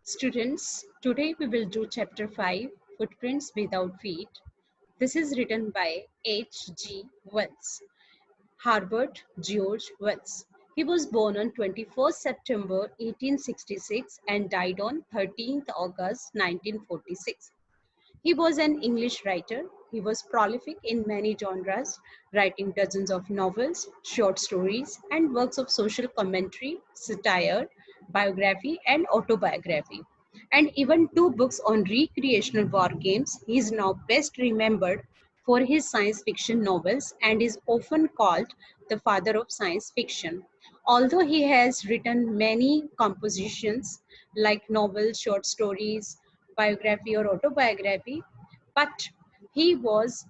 Students, today we will do chapter 5, Footprints Without Feet. This is written by H.G. Wells. Herbert George Wells. He was born on 21st September 1866 and died on 13th August 1946. He was an English writer. He was prolific in many genres, writing dozens of novels, short stories, and works of social commentary, satire, biography, and autobiography, and even two books on recreational war games. He is now best remembered for his science fiction novels and is often called the father of science fiction. Although he has written many compositions like novels, short stories, biography, or autobiography, but he was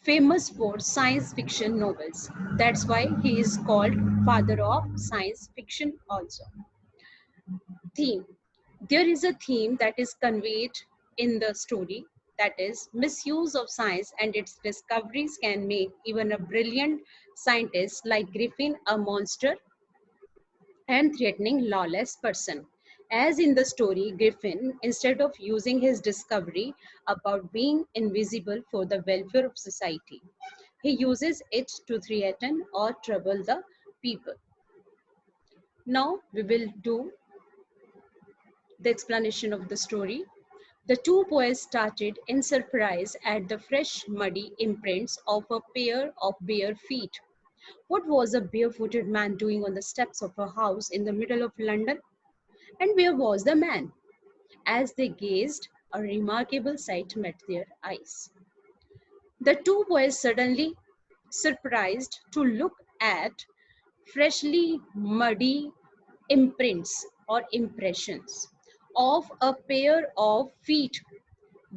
famous for science fiction novels. That's why he is called father of science fiction also. Theme. There is a theme that is conveyed in the story, that is misuse of science and its discoveries can make even a brilliant scientist like Griffin a monster and threatening lawless person. As in the story, Griffin, instead of using his discovery about being invisible for the welfare of society, he uses it to threaten or trouble the people. Now we will do the explanation of the story. The two boys started in surprise at the fresh, muddy imprints of a pair of bare feet. What was a barefooted man doing on the steps of a house in the middle of London? And where was the man? As they gazed, a remarkable sight met their eyes. The two boys suddenly surprised to look at freshly muddy imprints or impressions of a pair of feet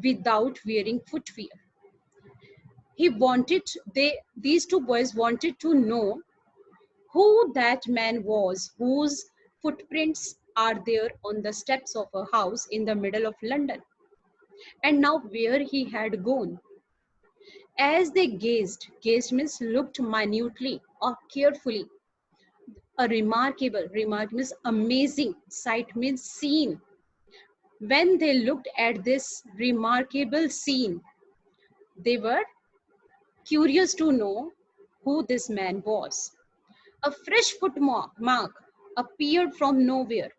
without wearing footwear. He wanted these two boys wanted to know who that man was whose footprints are there on the steps of a house in the middle of London, and now where he had gone. As they gazed means looked minutely or carefully. A remark means amazing, sight means seen. When they looked at this remarkable scene, they were curious to know who this man was. A fresh mark appeared from nowhere.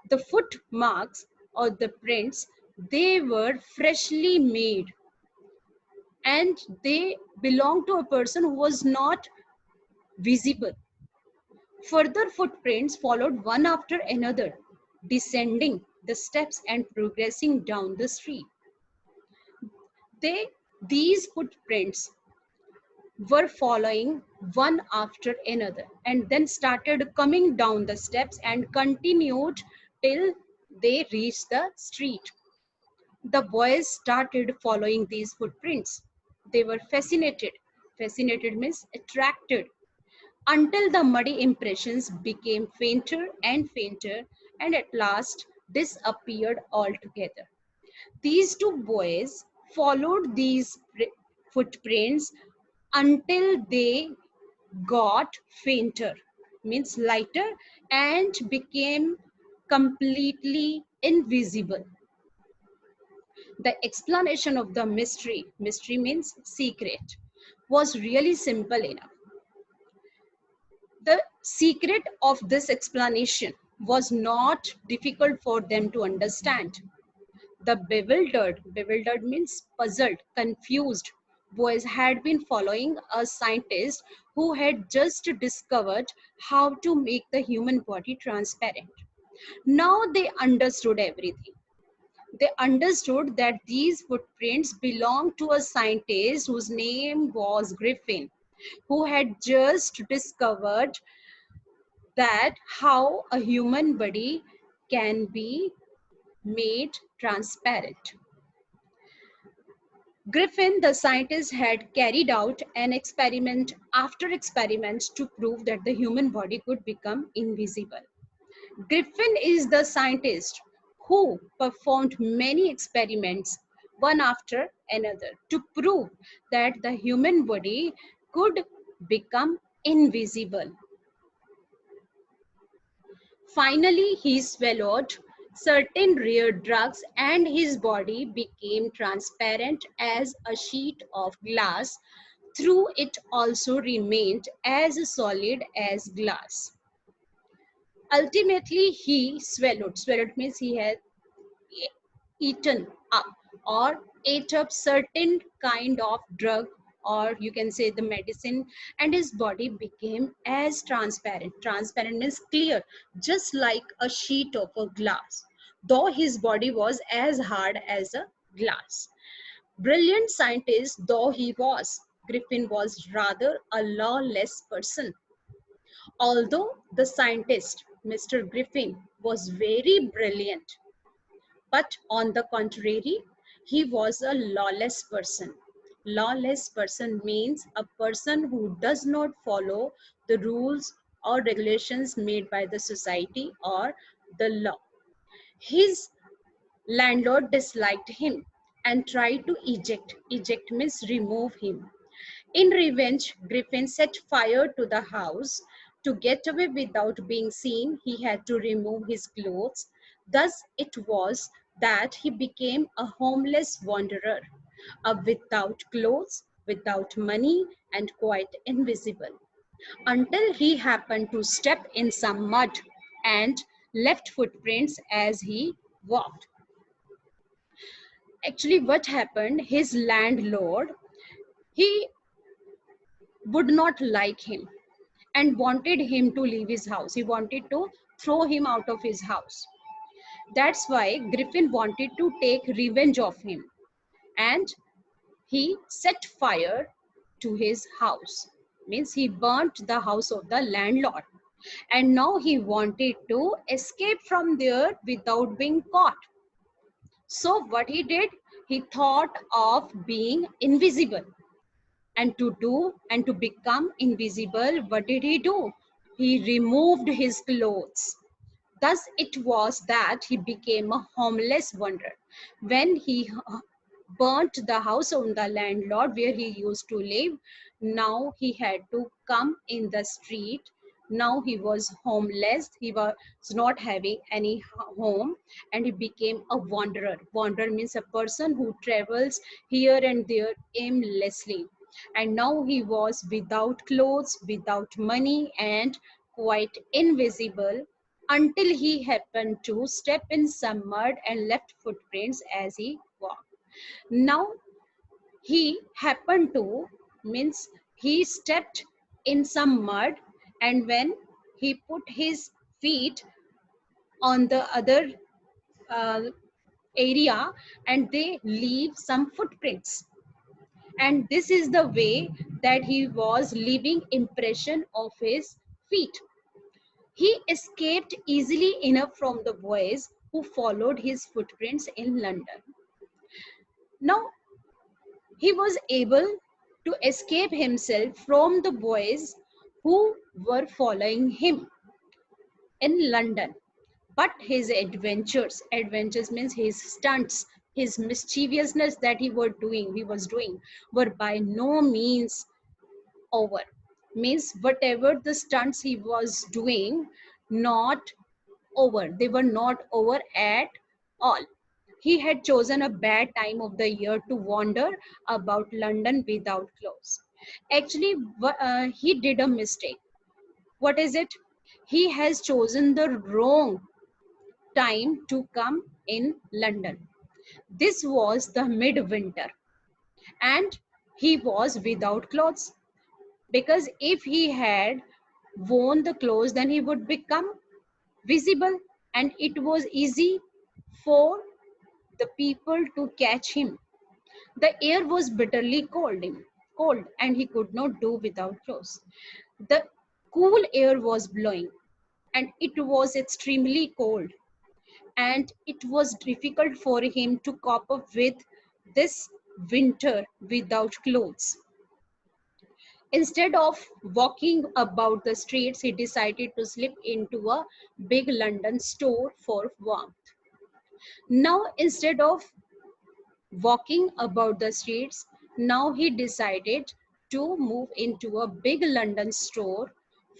The foot marks or the prints, they were freshly made and they belonged to a person who was not visible. Further footprints followed one after another, descending the steps and progressing down the street. They, these footprints were following one after another and then started coming down the steps and continued till they reached the street. The boys started following these footprints. They were fascinated. Fascinated means attracted until the muddy impressions became fainter and fainter and at last disappeared altogether. These two boys followed these footprints until they got fainter, means lighter, and became completely invisible. The explanation of the mystery means secret, was really simple enough. The secret of this explanation was not difficult for them to understand. The bewildered means puzzled, confused boys had been following a scientist who had just discovered how to make the human body transparent. Now they understood everything. They understood that these footprints belonged to a scientist whose name was Griffin, who had just discovered that how a human body can be made transparent. Griffin, the scientist, had carried out an experiment after experiment to prove that the human body could become invisible. Griffin is the scientist who performed many experiments, one after another, to prove that the human body could become invisible. Finally, he swallowed certain rare drugs and his body became transparent as a sheet of glass. Through it also remained as solid as glass. Ultimately, he swallowed. Swallowed means he had eaten up or ate up certain kind of drug, or you can say the medicine, and his body became as transparent. Transparent means clear, just like a sheet of a glass, though his body was as hard as a glass. Brilliant scientist though he was, Griffin was rather a lawless person. Although the scientist, Mr. Griffin, was very brilliant, but on the contrary, he was a lawless person. Lawless person means a person who does not follow the rules or regulations made by the society or the law. His landlord disliked him and tried to eject. Eject means remove him. In revenge, Griffin set fire to the house. To get away without being seen, he had to remove his clothes. Thus, it was that he became a homeless wanderer, without clothes, without money, and quite invisible, until he happened to step in some mud and left footprints as he walked. Actually, what happened? His landlord, he would not like him and wanted him to leave his house. He wanted to throw him out of his house. That's why Griffin wanted to take revenge of him and he set fire to his house. Means he burnt the house of the landlord. And now he wanted to escape from there without being caught. So what he did, he thought of being invisible. And to do and to become invisible, what did he do? He removed his clothes. Thus it was that he became a homeless wanderer. When he burnt the house of the landlord where he used to live, now he had to come in the street. Now he was homeless. He was not having any home and he became a wanderer. Wanderer means a person who travels here and there aimlessly. And now he was without clothes, without money, and quite invisible, until he happened to step in some mud and left footprints as he walked. Now he happened to, means he stepped in some mud, and when he put his feet on the other uh, area, and they leave some footprints, and this is the way that he was leaving impression of his feet. He escaped easily enough from the boys who followed his footprints in London. Now he was able to escape himself from the boys who were following him in London. But his adventures means his stunts, his mischievousness that he was doing, were by no means over. Means whatever the stunts he was doing, not over. They were not over at all. He had chosen a bad time of the year to wander about London without clothes. Actually, he did a mistake. What is it? He has chosen the wrong time to come in London. This was the midwinter, and he was without clothes, because if he had worn the clothes, then he would become visible and it was easy for the people to catch him. The air was bitterly cold, and he could not do without clothes. The cool air was blowing, and it was extremely cold, and it was difficult for him to cope up with this winter without clothes. Instead of walking about the streets, he decided to slip into a big London store for warmth. Now, instead of walking about the streets, now he decided to move into a big London store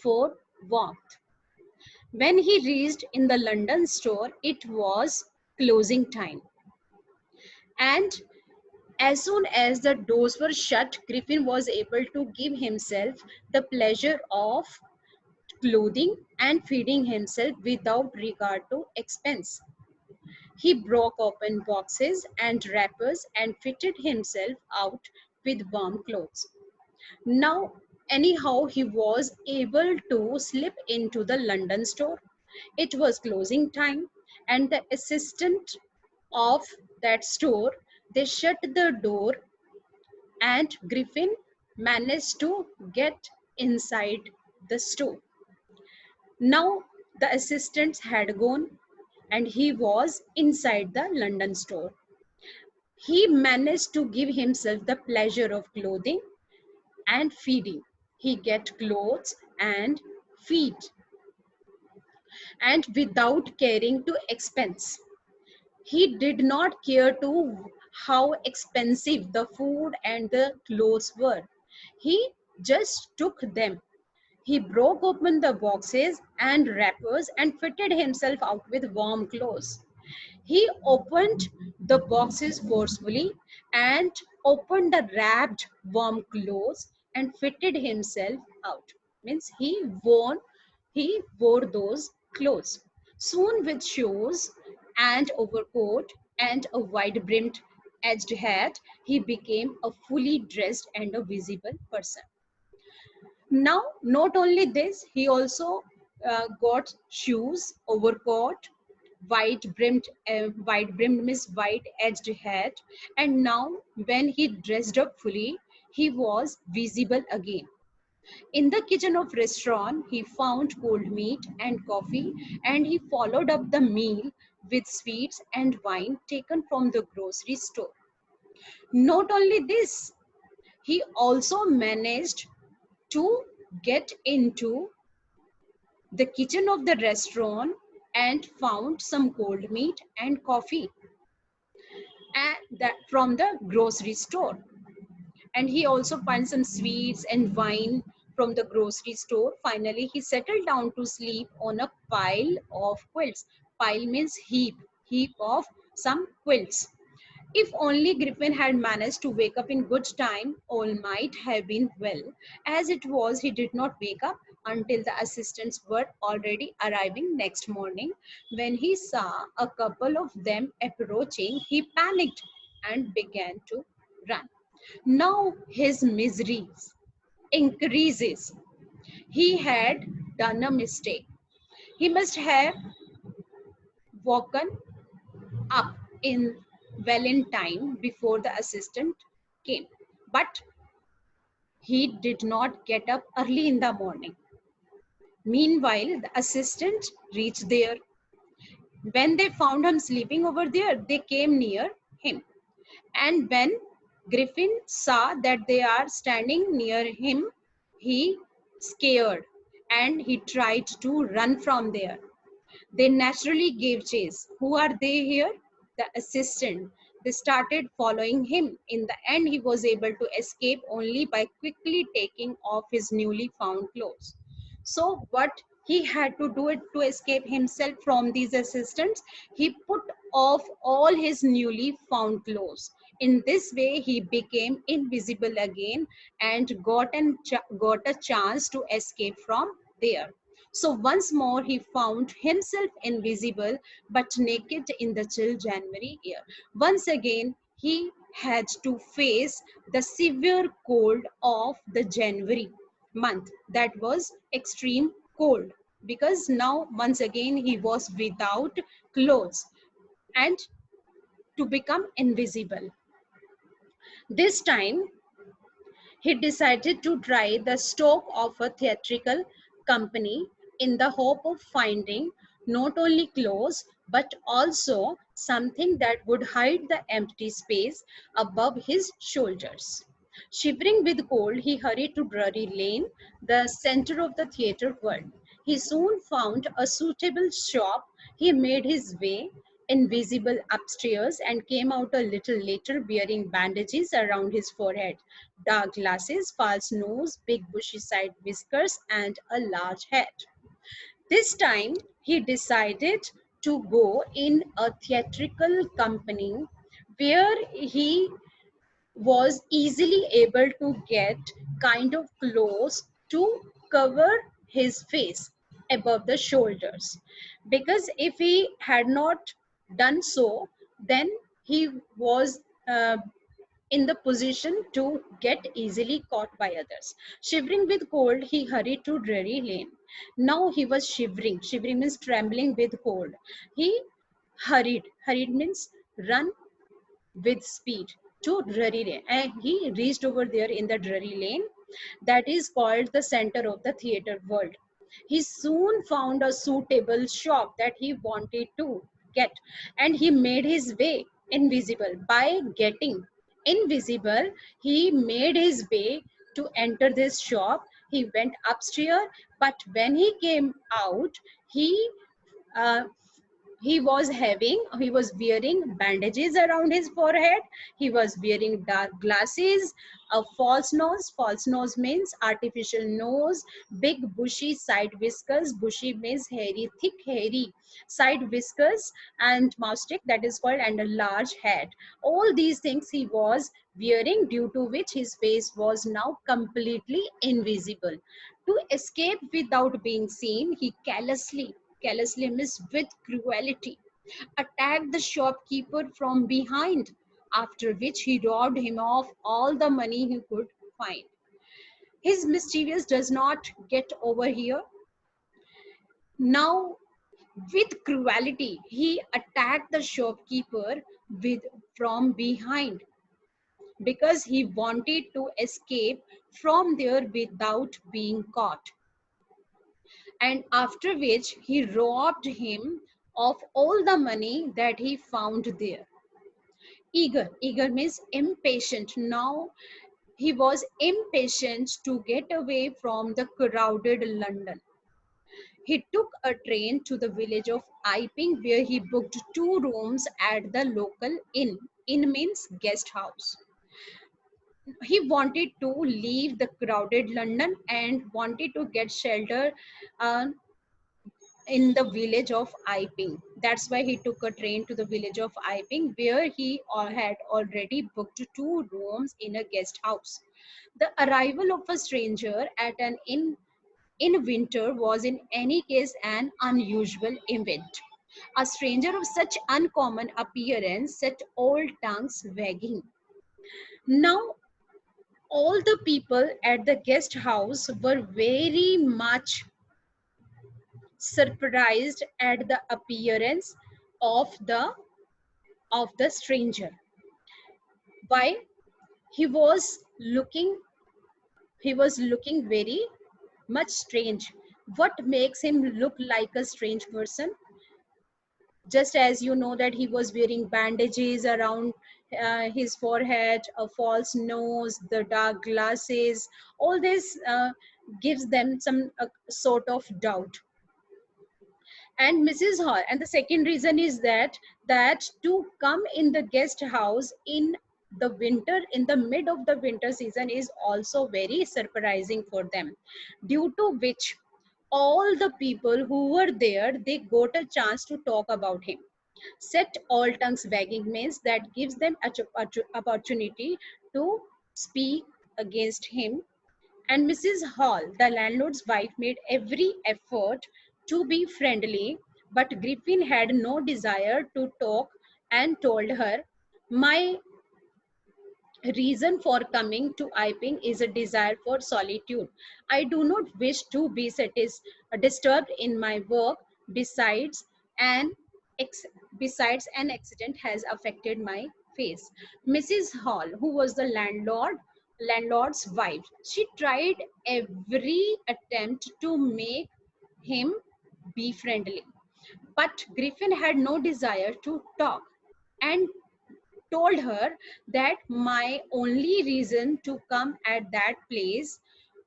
for warmth. When he reached in the London store, it was closing time. And as soon as the doors were shut, Griffin was able to give himself the pleasure of clothing and feeding himself without regard to expense. He broke open boxes and wrappers and fitted himself out with warm clothes. Now, anyhow, he was able to slip into the London store. It was closing time, and the assistant of that store, they shut the door, and Griffin managed to get inside the store. Now the assistants had gone and he was inside the London store. He managed to give himself the pleasure of clothing and feeding. He get clothes and feed, and without caring to expense. He did not care to how expensive the food and the clothes were. He just took them. He broke open the boxes and wrappers and fitted himself out with warm clothes. He opened the boxes forcefully and opened the wrapped warm clothes and fitted himself out. Means he wore those clothes. Soon with shoes and overcoat and a wide brimmed edged hat, he became a fully dressed and a visible person. Now, not only this, he also got shoes, overcoat, wide brimmed means wide edged hat, and now when he dressed up fully, he was visible again. In the kitchen of restaurant, he found cold meat and coffee, and he followed up the meal with sweets and wine taken from the grocery store. Not only this, he also managed to get into the kitchen of the restaurant and found some cold meat and coffee and that from the grocery store. And he also found some sweets and wine from the grocery store. Finally, he settled down to sleep on a pile of quilts. Pile means heap of some quilts. If only Griffin had managed to wake up in good time, all might have been well. As it was, he did not wake up until the assistants were already arriving next morning. When he saw a couple of them approaching, he panicked and began to run. Now his miseries increases. He had done a mistake. He must have woken up in well in time before the assistant came. But he did not get up early in the morning. Meanwhile, the assistant reached there. When they found him sleeping over there, they came near him. And when Griffin saw that they are standing near him, he scared and he tried to run from there. They naturally gave chase. Who are they here? The assistant. They started following him. In the end, he was able to escape only by quickly taking off his newly found clothes. So, what he had to do it to escape himself from these assistants, he put off all his newly found clothes. In this way, he became invisible again and got a chance to escape from there. So once more he found himself invisible but naked in the chill January air. Once again he had to face the severe cold of the January month. That was extreme cold because now once again he was without clothes and to become invisible. This time he decided to try the stock of a theatrical company in the hope of finding not only clothes but also something that would hide the empty space above his shoulders. Shivering with cold, he hurried to Drury Lane, the center of the theater world. He soon found a suitable shop. He made his way invisible upstairs and came out a little later wearing bandages around his forehead, dark glasses, false nose, big bushy side whiskers, and a large hat. This time he decided to go in a theatrical company where he was easily able to get kind of clothes to cover his face above the shoulders, because if he had not done so, then he was in the position to get easily caught by others. Shivering with cold, he hurried to Drury Lane. Now he was shivering. Shivering means trembling with cold. He hurried. Hurried means run with speed to Drury Lane. And he reached over there in the Drury Lane, that is called the center of the theater world. He soon found a suitable shop that he wanted to get, and he made his way invisible. By getting invisible, he made his way to enter this shop. He went upstairs, but when he came out, he uh, he was wearing bandages around his forehead. He was wearing dark glasses, a false nose means artificial nose, big bushy side whiskers. Bushy means hairy, thick hairy side whiskers, and moustache, that is called, and a large hat. All these things he was wearing, due to which his face was now completely invisible. To escape without being seen, he callously means with cruelty, attacked the shopkeeper from behind, after which he robbed him of all the money he could find. His mischievous does not get over here. Now, with cruelty, he attacked the shopkeeper with from behind, because he wanted to escape from there without being caught, and after which he robbed him of all the money that he found there. Eager means impatient. Now he was impatient to get away from the crowded London. He took a train to the village of Iping, where he booked 2 rooms at the local inn. Inn means guest house. He wanted to leave the crowded London and wanted to get shelter uh, in the village of Iping. That's why he took a train to the village of Iping, where he had already booked 2 rooms in a guest house. The arrival of a stranger at an inn in winter was in any case an unusual event. A stranger of such uncommon appearance set all tongues wagging. Now, all the people at the guest house were very much surprised at the appearance of the stranger. Why? He was looking he was looking very much strange. What makes him look like a strange person? Just as you know that he was wearing bandages around his forehead, a false nose, the dark glasses, all this gives them some sort of doubt. And Mrs. Hall. And the second reason is that to come in the guest house in the winter, in the mid of the winter season, is also very surprising for them, due to which all the people who were there, they got a chance to talk about him. Set all tongues wagging means that gives them a opportunity to speak against him. And Mrs. Hall, the landlord's wife, made every effort to be friendly, but Griffin had no desire to talk and told her, "My reason for coming to Iping is a desire for solitude. I do not wish to be disturbed in my work. Besides, an ex- besides an accident has affected my face." Mrs. Hall, who was the landlord's wife, she tried every attempt to make him be friendly, but Griffin had no desire to talk, and told her that my only reason to come at that place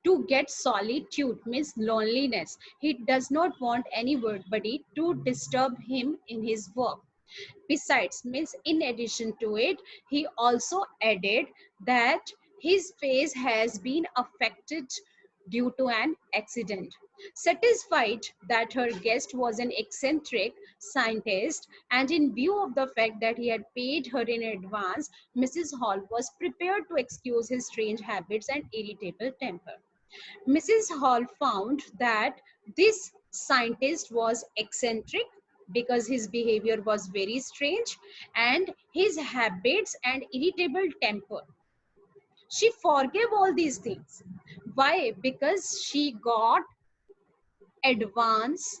to get solitude means loneliness. He does not want anybody to disturb him in his work. Besides, means in addition to it, he also added that his face has been affected due to an accident. Satisfied that her guest was an eccentric scientist, and in view of the fact that he had paid her in advance, Mrs. Hall was prepared to excuse his strange habits and irritable temper. Mrs. Hall found that this scientist was eccentric because his behavior was very strange and his habits and irritable temper. She forgave all these things. Why? Because she got advance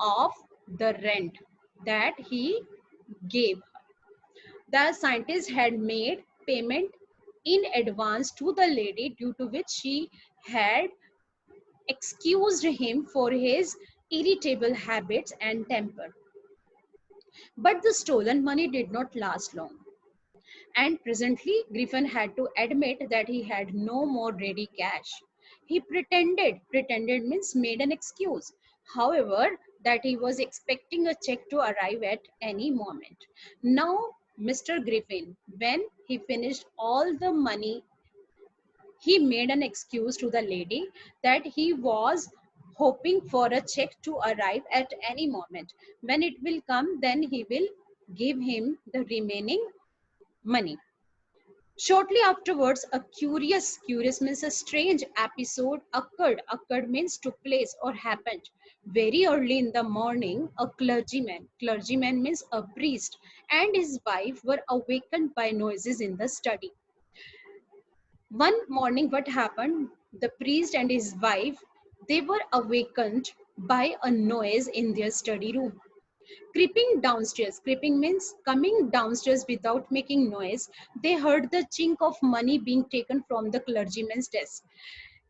of the rent that he gave her. The scientist had made payment in advance to the lady, due to which she had excused him for his irritable habits and temper. But the stolen money did not last long. And presently, Griffin had to admit that he had no more ready cash. He pretended means made an excuse, however, that he was expecting a check to arrive at any moment. Now, Mr. Griffin, when he finished all the money, he made an excuse to the lady that he was hoping for a check to arrive at any moment. When it will come, then he will give him the remaining money. Shortly afterwards, a curious means a strange episode occurred means took place or happened. Very early in the morning, a clergyman means a priest, and his wife were awakened by noises in the study. One morning, what happened? The priest and his wife, they were awakened by a noise in their study room. Creeping downstairs, creeping means coming downstairs without making noise, they heard the chink of money being taken from the clergyman's desk.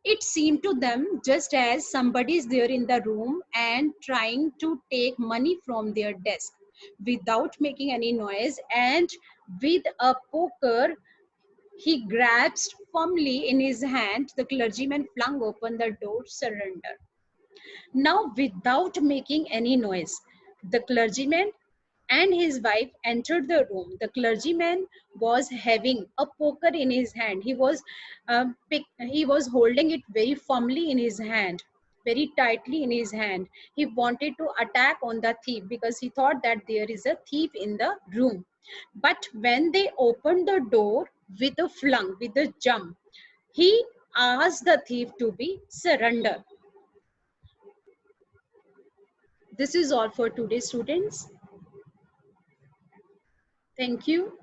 It seemed to them just as somebody is there in the room and trying to take money from their desk without making any noise, and with a poker he grasped firmly in his hand. The clergyman flung open the door, surrender. Now, without making any noise, the clergyman and his wife entered the room. The clergyman was having a poker in his hand. He was holding it very firmly in his hand, very tightly in his hand. He wanted to attack on the thief because he thought that there is a thief in the room. But when they opened the door with a flung, with a jump, he asked the thief to be surrender. This is all for today, students. Thank you.